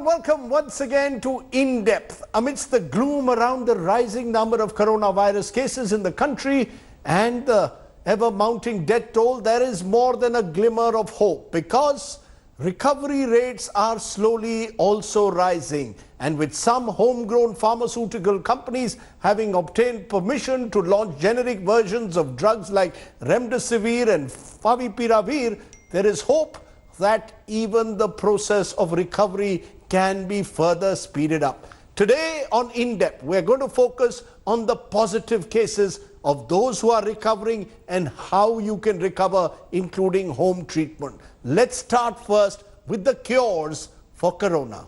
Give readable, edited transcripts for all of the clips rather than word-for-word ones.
welcome once again to In Depth. Amidst the gloom around the rising number of coronavirus cases in the country and the ever-mounting death toll, there is more than a glimmer of hope because recovery rates are slowly also rising. And with some homegrown pharmaceutical companies having obtained permission to launch generic versions of drugs like remdesivir and favipiravir, there is hope that even the process of recovery can be further speeded up. Today on In Depth, we're going to focus on the positive cases of those who are recovering and how you can recover, including home treatment. Let's start first with the cures for corona.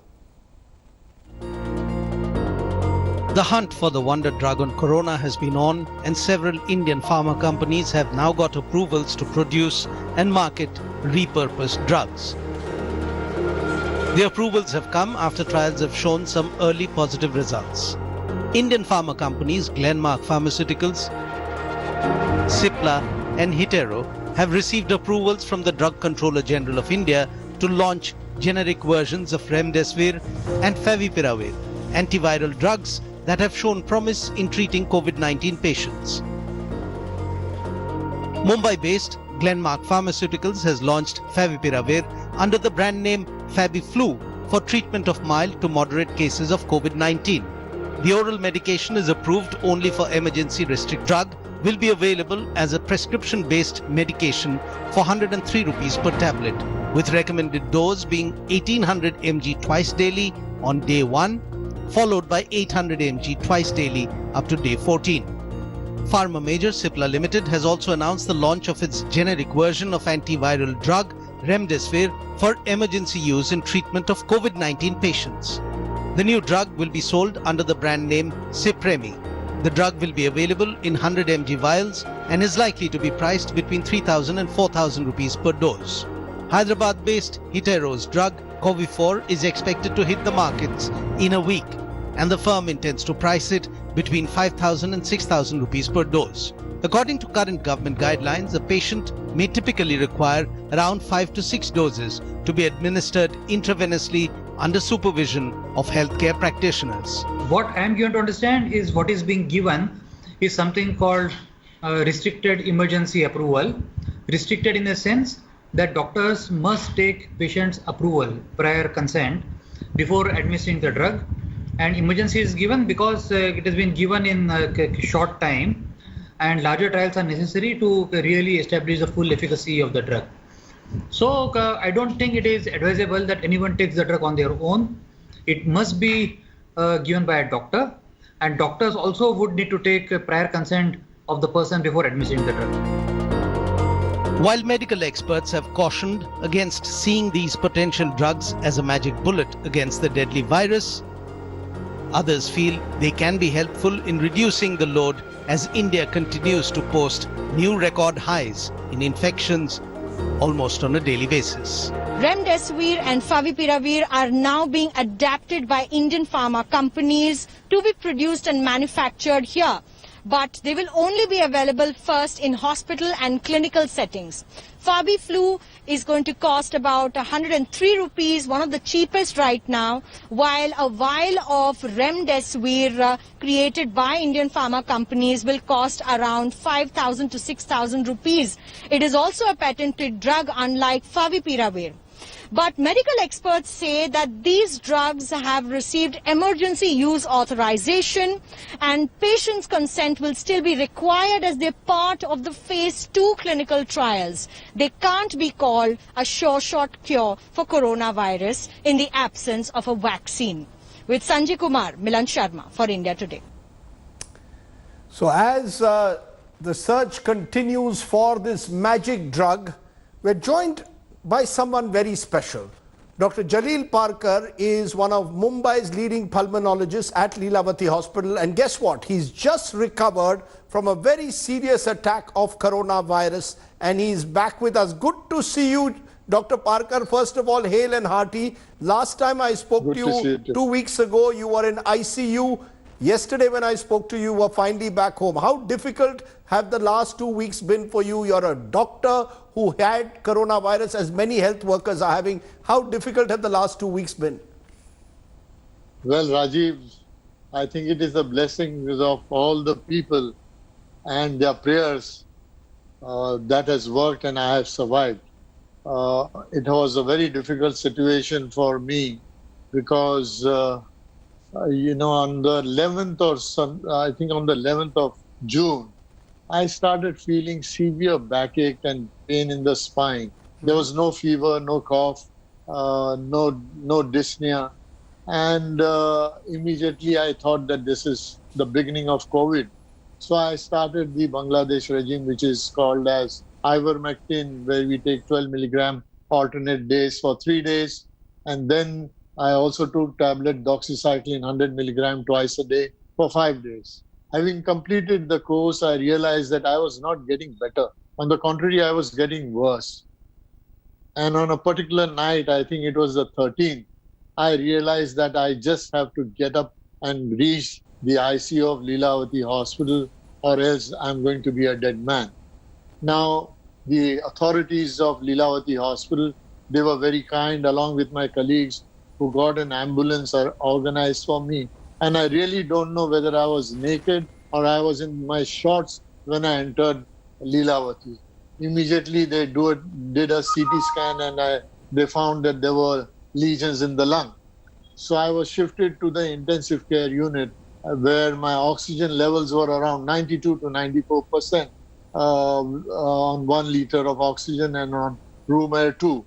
The hunt for the wonder drug on corona has been on, and several Indian pharma companies have now got approvals to produce and market repurposed drugs. The approvals have come after trials have shown some early positive results. Indian pharma companies Glenmark Pharmaceuticals, Cipla and Hetero have received approvals from the Drug Controller General of India to launch generic versions of remdesivir and favipiravir, antiviral drugs that have shown promise in treating COVID-19 patients. Mumbai-based Glenmark Pharmaceuticals has launched favipiravir under the brand name FabiFlu for treatment of mild to moderate cases of COVID-19. The oral medication is approved only for emergency restrict drug, will be available as a prescription-based medication for 103 rupees per tablet, with recommended dose being 1800 mg twice daily on day 1, followed by 800 mg twice daily up to day 14. Pharma major Cipla Limited has also announced the launch of its generic version of antiviral drug remdesivir for emergency use in treatment of COVID-19 patients. The new drug will be sold under the brand name Cipremi. The drug will be available in 100 mg vials and is likely to be priced between 3,000 and 4,000 rupees per dose. Hyderabad-based Hetero's drug Covifort is expected to hit the markets in a week, and the firm intends to price it between 5,000 and 6,000 rupees per dose. According to current government guidelines, a patient may typically require around 5 to 6 doses to be administered intravenously under supervision of healthcare practitioners. What I am given to understand is what is being given is something called restricted emergency approval. Restricted in the sense that doctors must take patient's approval, prior consent, before administering the drug. And emergency is given because it has been given in a short time, and larger trials are necessary to really establish the full efficacy of the drug. So I don't think it is advisable that anyone takes the drug on their own. It must be given by a doctor, and doctors also would need to take prior consent of the person before administering the drug. While medical experts have cautioned against seeing these potential drugs as a magic bullet against the deadly virus, others feel they can be helpful in reducing the load as India continues to post new record highs in infections almost on a daily basis. Remdesivir and favipiravir are now being adapted by Indian pharma companies to be produced and manufactured here. But they will only be available first in hospital and clinical settings. FabiFlu is going to cost about 103 rupees, one of the cheapest right now, while a vial of remdesivir created by Indian pharma companies will cost around 5,000 to 6,000 rupees. It is also a patented drug unlike favipiravir. But medical experts say that these drugs have received emergency use authorization, and patients' consent will still be required as they're part of the phase 2 clinical trials. They can't be called a sure shot cure for coronavirus in the absence of a vaccine. With Sanjay Kumar, Milan Sharma for India Today. So as the search continues for this magic drug, we're joined by someone very special. Dr. Jalil Parker is one of Mumbai's leading pulmonologists at Lilavati Hospital, and guess what? He's just recovered from a very serious attack of coronavirus, and he's back with us. Good to see you, Dr. Parker. First of all, hail and hearty. Last time I spoke to you 2 weeks ago, you were in ICU. Yesterday when I spoke to you, you were finally back home. How difficult have the last 2 weeks been for you? You're a doctor who had coronavirus, as many health workers are having. How difficult have the last 2 weeks been? Well, Rajiv, I think it is the blessings of all the people and their prayers that has worked and I have survived. It was a very difficult situation for me because, on the 11th or I think on the 11th of June, I started feeling severe backache and pain in the spine. There was no fever, no cough, no dyspnea. And immediately I thought that this is the beginning of COVID. So I started the Bangladesh regime, which is called as ivermectin, where we take 12 milligram alternate days for 3 days. And then I also took tablet doxycycline 100 milligram twice a day for 5 days. Having completed the course, I realized that I was not getting better. On the contrary, I was getting worse. And on a particular night, I think it was the 13th, I realized that I just have to get up and reach the ICU of Lilavati Hospital, or else I'm going to be a dead man. Now, the authorities of Lilavati Hospital, they were very kind, along with my colleagues, who got an ambulance organized for me. And I really don't know whether I was naked or I was in my shorts when I entered Lilavati. Immediately they did a CT scan and they found that there were lesions in the lung. So I was shifted to the intensive care unit where my oxygen levels were around 92 to 94% on 1 liter of oxygen and on room air 2.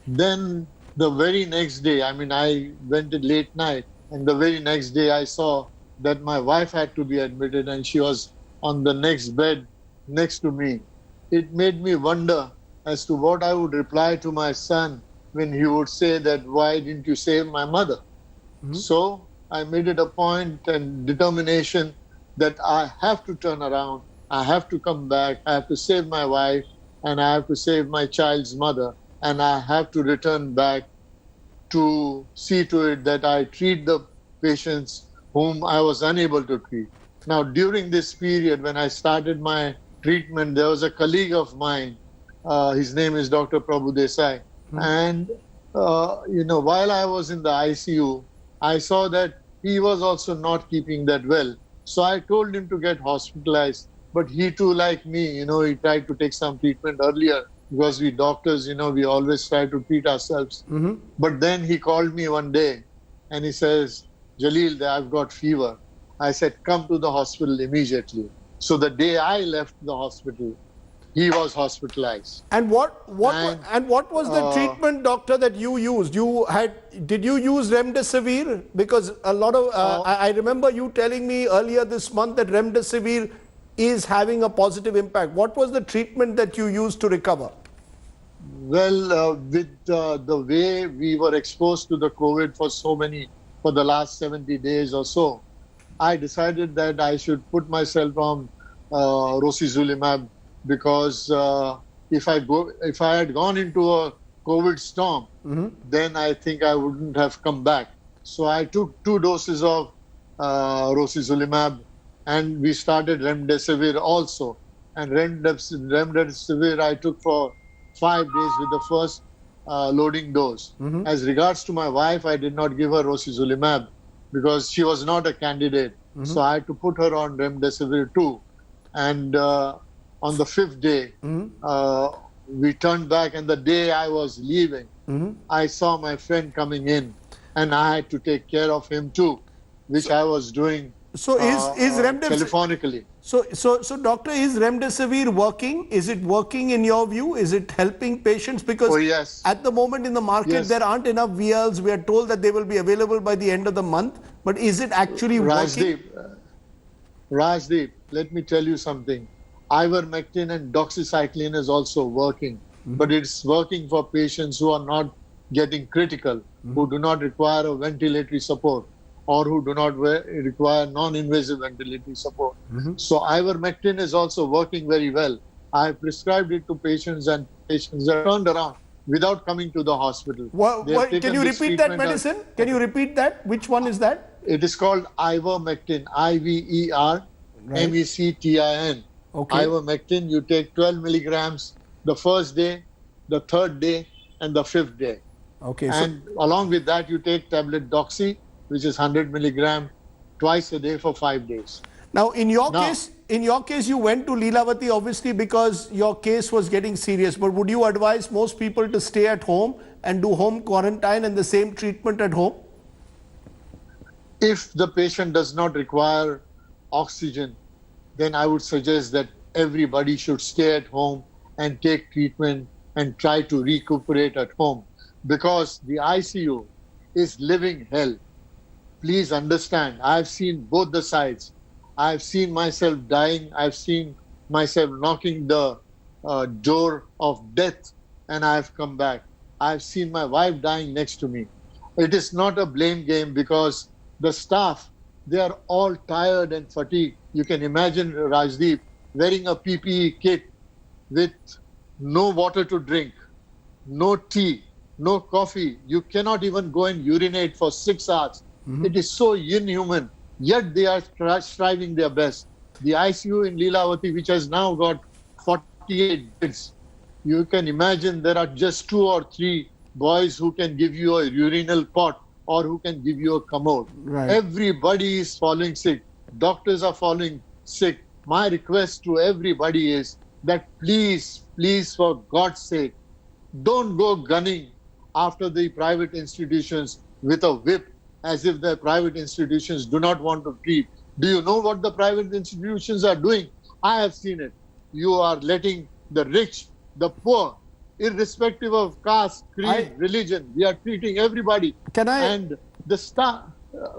Then the very next day, I went at late night, and the very next day I saw that my wife had to be admitted and she was on the next bed next to me. It made me wonder as to what I would reply to my son when he would say that, why didn't you save my mother? So I made it a point and determination that I have to turn around, I have to come back, I have to save my wife, and I have to save my child's mother, and I have to return back to see to it that I treat the patients whom I was unable to treat. Now, during this period, when I started my treatment, there was a colleague of mine, his name is Dr. Prabhu and while I was in the ICU, I saw that he was also not keeping that well. So I told him to get hospitalized, but he too, like me, he tried to take some treatment earlier because we doctors, we always try to treat ourselves. But then he called me one day and he says, Jalil, I've got fever. I said, come to the hospital immediately. So the day I left the hospital, he was hospitalized. And what was the treatment, doctor, that you used? Did you use remdesivir? Because a lot of I remember you telling me earlier this month that remdesivir is having a positive impact. What was the treatment that you used to recover? Well, with the way we were exposed to the COVID for the last 70 days or so, I decided that I should put myself on rosizulimab, because if I had gone into a COVID storm, then I think I wouldn't have come back. So I took 2 doses of rosizulimab, and we started remdesivir also. And remdesivir I took for 5 days with the first loading dose. As regards to my wife, I did not give her rosizulimab because she was not a candidate. So I had to put her on remdesivir too. And on the 5th day, we turned back, and the day I was leaving, I saw my friend coming in, and I had to take care of him too, which I was doing telephonically. So doctor, is remdesivir working? Is it working in your view? Is it helping patients? Because yes. At the moment in the market, there aren't enough vials. We are told that they will be available by the end of the month. But is it actually working? Rajdeep, let me tell you something. Ivermectin and doxycycline is also working, but it's working for patients who are not getting critical, who do not require a ventilatory support, or who do not require non-invasive ventilatory support. So ivermectin is also working very well. I have prescribed it to patients, and patients are turned around without coming to the hospital. Can you repeat that medicine? Can you repeat that? Which one is that? It is called ivermectin, IVERMECTIN. Okay. Ivermectin, you take 12 milligrams the first day, the 3rd day, and the 5th day. Okay. And along with that, you take tablet doxy, which is 100 milligram twice a day for 5 days. Now, in your case, you went to Leelavati obviously because your case was getting serious. But would you advise most people to stay at home and do home quarantine and the same treatment at home? If the patient does not require oxygen, then I would suggest that everybody should stay at home and take treatment and try to recuperate at home, because the ICU is living hell. Please understand, I've seen both the sides. I've seen myself dying. I've seen myself knocking the door of death, and I've come back. I've seen my wife dying next to me. It is not a blame game, because the staff, they are all tired and fatigued. You can imagine Rajdeep wearing a PPE kit with no water to drink, no tea, no coffee. You cannot even go and urinate for 6 hours. It is so inhuman. Yet they are striving their best. The ICU in Leelavati, which has now got 48 beds, you can imagine there are just 2 or 3 boys who can give you a urinal pot or who can give you a commode. Right. Everybody is falling sick. Doctors are falling sick. My request to everybody is that please, for God's sake, don't go gunning after the private institutions with a whip as if the private institutions do not want to treat. Do you know what the private institutions are doing? I have seen it. You are letting the rich, the poor, irrespective of caste, creed, religion, we are treating everybody. Can I? And the staff,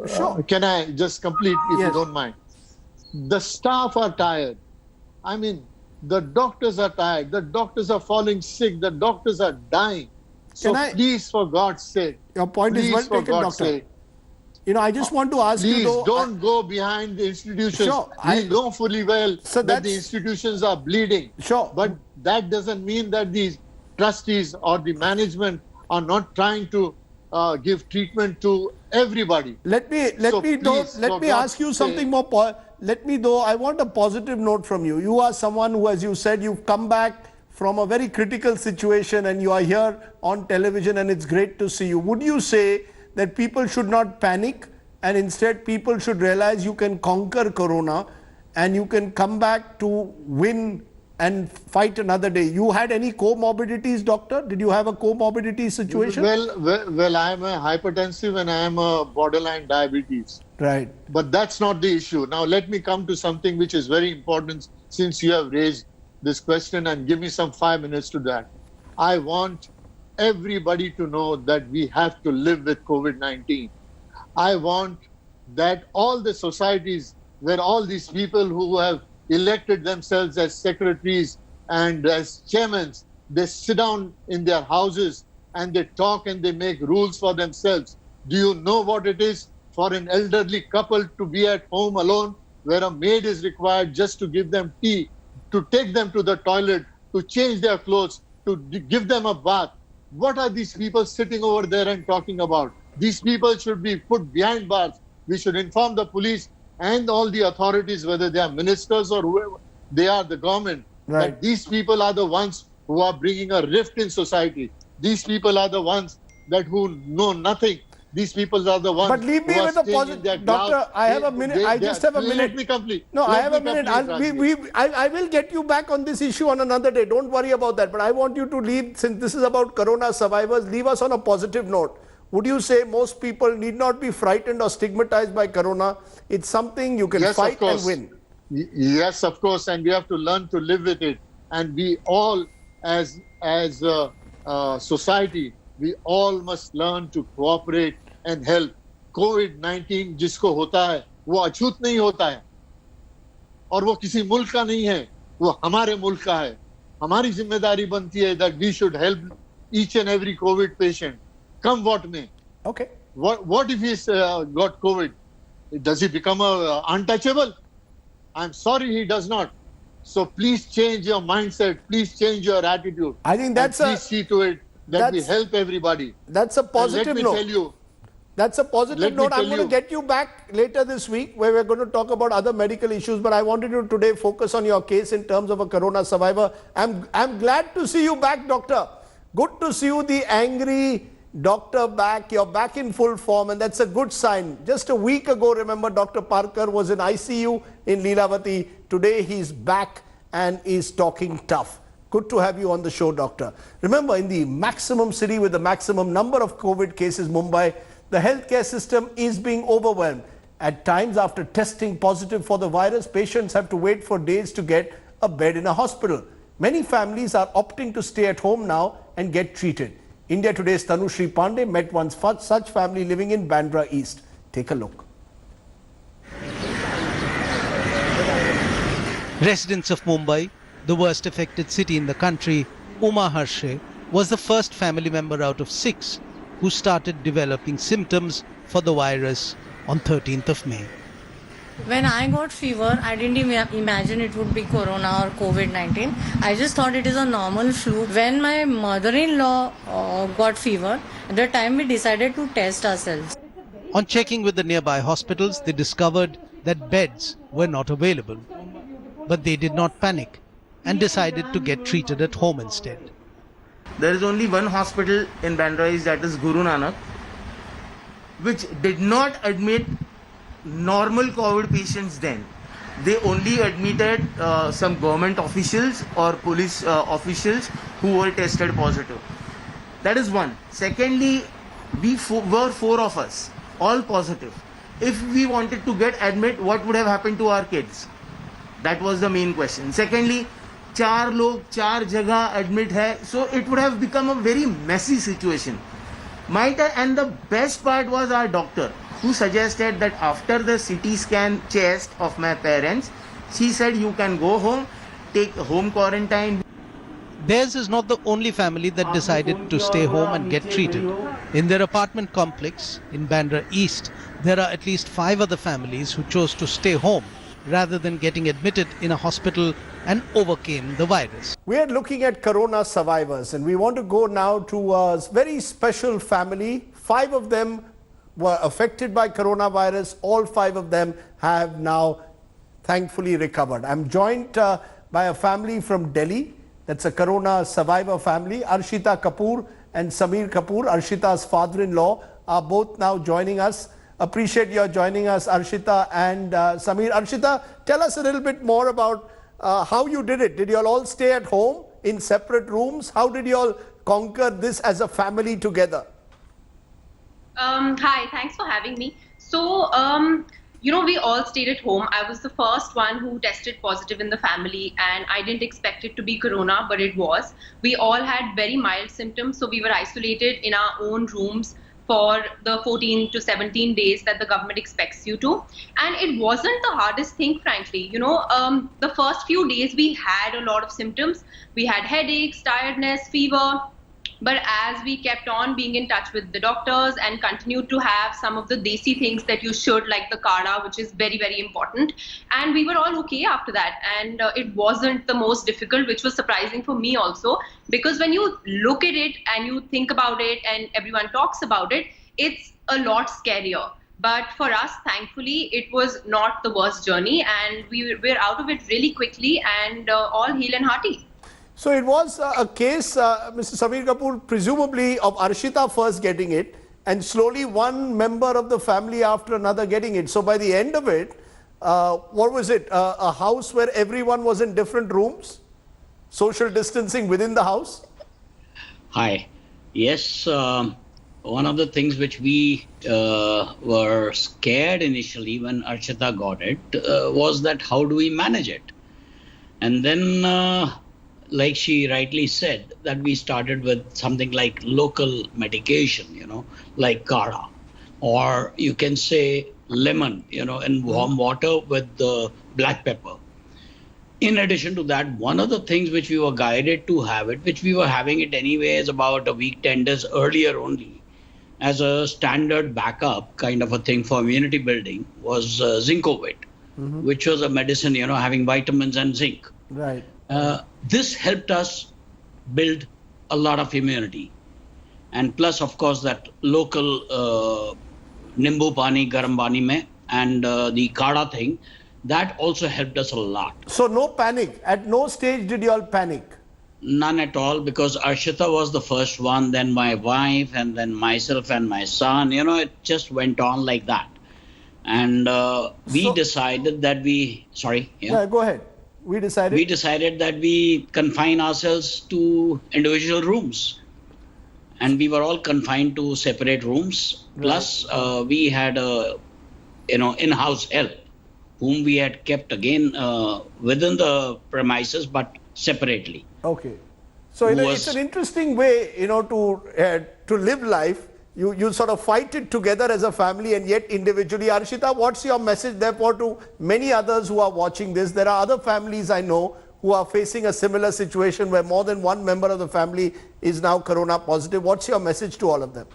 Sure. Can I just complete if Yes. you don't mind? The staff are tired. I mean, the doctors are tired. The doctors are falling sick. The doctors are dying. So Can I- please, for God's sake, Your point is please, well for taken, God's doctor. sake, I just want to ask you please though. don't go behind the institutions. Sure, We know fully well So that the that's- institutions are bleeding. Sure. But that doesn't mean that the trustees or the management are not trying to give treatment to everybody. Let me ask you something more. I want a positive note from you. You are someone who, as you said, you've come back from a very critical situation and you are here on television and it's great to see you. Would you say that people should not panic and instead people should realize you can conquer corona and you can come back to win and fight another day? You had any comorbidities, doctor? Did you have a comorbidity situation? Well, I am a hypertensive and I am a borderline diabetes. Right. But that's not the issue. Now, let me come to something which is very important since you have raised this question, and give me some 5 minutes to that. I want everybody to know that we have to live with COVID-19. I want that all the societies where all these people who have elected themselves as secretaries and as chairmen, they sit down in their houses and they talk and they make rules for themselves. Do you know what it is for an elderly couple to be at home alone, where a maid is required just to give them tea, to take them to the toilet, to change their clothes, to give them a bath? What are these people sitting over there and talking about? These people should be put behind bars. We should inform the police and all the authorities, whether they are ministers or whoever they are, the government, Right. that these people are the ones who are bringing a rift in society. These people are the ones who know nothing. These people are the ones. But leave me who are with a staying in positive. their Doctor, glass. I have a minute. I just have a minute. Let me complete. No, I have a minute. Complete, I will get you back on this issue on another day. Don't worry about that. But I want you to leave, since this is about corona survivors, leave us on a positive note. Would you say most people need not be frightened or stigmatized by corona? It's something you can Yes, of fight and course. win. Yes, of course, and we have to learn to live with it. And we all, as a society, we all must learn to cooperate and help. COVID-19 जिसको होता है वो अछूत नहीं होता है और वो किसी मुल्क का नहीं है, वो हमारे मुल्क का है. हमारी जिम्मेदारी बनती है that we should help each and every COVID patient, come what may. Okay. What if he's got COVID? Does he become untouchable? I'm sorry, he does not. So please change your mindset. Please change your attitude. I think that's please see to it that we help everybody. That's a positive note. note. Let me tell you. That's a positive note. I'm going to get you back later this week where we're going to talk about other medical issues. But I wanted to today focus on your case in terms of a corona survivor. I'm glad to see you back, doctor. Good to see you. The angry, Doctor back, you're back in full form, and that's a good sign. Just a week ago, remember, Dr. Parker was in ICU in Leelavati. Today he's back and is talking tough. Good to have you on the show, doctor. Remember, in the maximum city with the maximum number of COVID cases, Mumbai, the healthcare system is being overwhelmed. At times, after testing positive for the virus, patients have to wait for days to get a bed in a hospital. Many families are opting to stay at home now and get treated. India Today's Tanushree Pandey met one such family living in Bandra East. Take a look. Residents of Mumbai, the worst affected city in the country, Uma Harshe was the first family member out of 6 who started developing symptoms for the virus on 13th of May. When I got fever, I didn't even imagine it would be corona or COVID-19. I just thought it is a normal flu. When my mother-in-law got fever, at the time we decided to test ourselves. On checking with the nearby hospitals, they discovered that beds were not available. But they did not panic and decided to get treated at home instead. There is only one hospital in Bandra East, that is Guru Nanak, which did not admit normal COVID patients then. They only admitted some government officials or police officials who were tested positive. That is one. Secondly, we were 4 of us, all positive. If we wanted to get admit, what would have happened to our kids? That was the main question. Secondly, 4 log 4 jagah admit hai, so it would have become a very messy situation. And the best part was our doctor, who suggested that after the CT scan chest of my parents, she said you can go home, take home quarantine. Theirs is not the only family that decided to stay home and get treated. In their apartment complex in Bandra East, there are at least 5 other families who chose to stay home rather than getting admitted in a hospital and overcame the virus. We are looking at corona survivors, and we want to go now to a very special family. 5 of them were affected by coronavirus. All 5 of them have now thankfully recovered. I'm joined by a family from Delhi. That's a corona survivor family. Arshita Kapoor and Samir Kapoor, Arshita's father-in-law, are both now joining us. Appreciate your joining us, Arshita and Samir. Arshita, tell us a little bit more about how you did it. Did you all stay at home in separate rooms? How did you all conquer this as a family together? Hi, thanks for having me. So, we all stayed at home. I was the first one who tested positive in the family, and I didn't expect it to be corona, but it was. We all had very mild symptoms, so we were isolated in our own rooms for the 14 to 17 days that the government expects you to. And it wasn't the hardest thing, frankly. The first few days we had a lot of symptoms. We had headaches, tiredness, fever. But as we kept on being in touch with the doctors and continued to have some of the desi things that you should, like the kada, which is very, very important. And we were all okay after that. And it wasn't the most difficult, which was surprising for me also. Because when you look at it and you think about it and everyone talks about it, it's a lot scarier. But for us, thankfully, it was not the worst journey. And we're out of it really quickly and all heal and hearty. So it was a case, Mr. Samir Kapoor, presumably of Arshita first getting it and slowly one member of the family after another getting it. So by the end of it, what was it? A house where everyone was in different rooms? Social distancing within the house? Hi. Yes, one of the things which we were scared initially when Arshita got it was that how do we manage it? And then like she rightly said, that we started with something like local medication, like kada, or you can say lemon, in warm water with the black pepper. In addition to that, one of the things which we were guided to have it, which we were having it anyways about a week, 10 days earlier only, as a standard backup kind of a thing for immunity building, was Zincovate, which was a medicine, having vitamins and zinc. Right. This helped us build a lot of immunity. And plus, of course, that local nimbu pani, garam pani mein, and the kada thing, that also helped us a lot. So no panic. At no stage did you all panic? None at all, because Arshita was the first one, then my wife, and then myself and my son. You know, it just went on like that. And we decided that we, Yeah, go ahead. We decided that we confine ourselves to individual rooms. And we were all confined to separate rooms. Right. Plus, we had in-house help, whom we had kept again within the premises, but separately. Okay. So it's an interesting way, to live life. You sort of fight it together as a family and yet individually. Arshita, what's your message therefore to many others who are watching this? There are other families I know who are facing a similar situation where more than one member of the family is now corona positive. What's your message to all of them?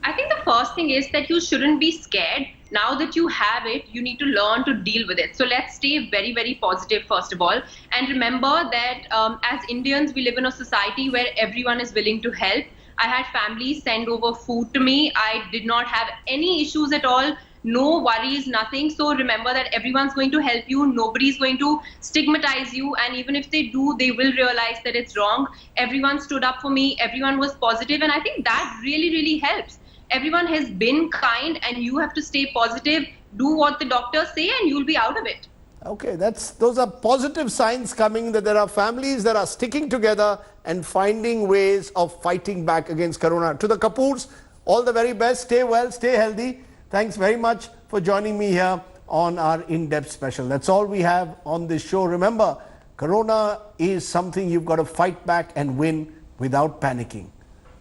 I think the first thing is that you shouldn't be scared. Now that you have it, you need to learn to deal with it. So let's stay very, very positive, first of all. And remember that as Indians, we live in a society where everyone is willing to help. I had families send over food to me. I did not have any issues at all. No worries, nothing. So remember that everyone's going to help you. Nobody's going to stigmatize you. And even if they do, they will realize that it's wrong. Everyone stood up for me. Everyone was positive. And I think that really, really helps. Everyone has been kind and you have to stay positive. Do what the doctors say and you'll be out of it. Okay, those are positive signs coming, that there are families that are sticking together and finding ways of fighting back against corona. To the Kapoors, all the very best. Stay well, stay healthy. Thanks very much for joining me here on our in-depth special. That's all we have on this show. Remember, corona is something you've got to fight back and win without panicking.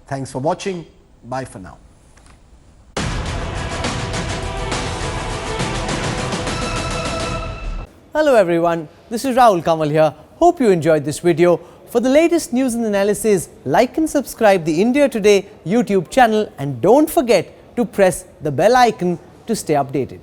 Thanks for watching. Bye for now. Hello everyone, this is Rahul Kamal here. Hope you enjoyed this video. For the latest news and analysis, like and subscribe the India Today YouTube channel and don't forget to press the bell icon to stay updated.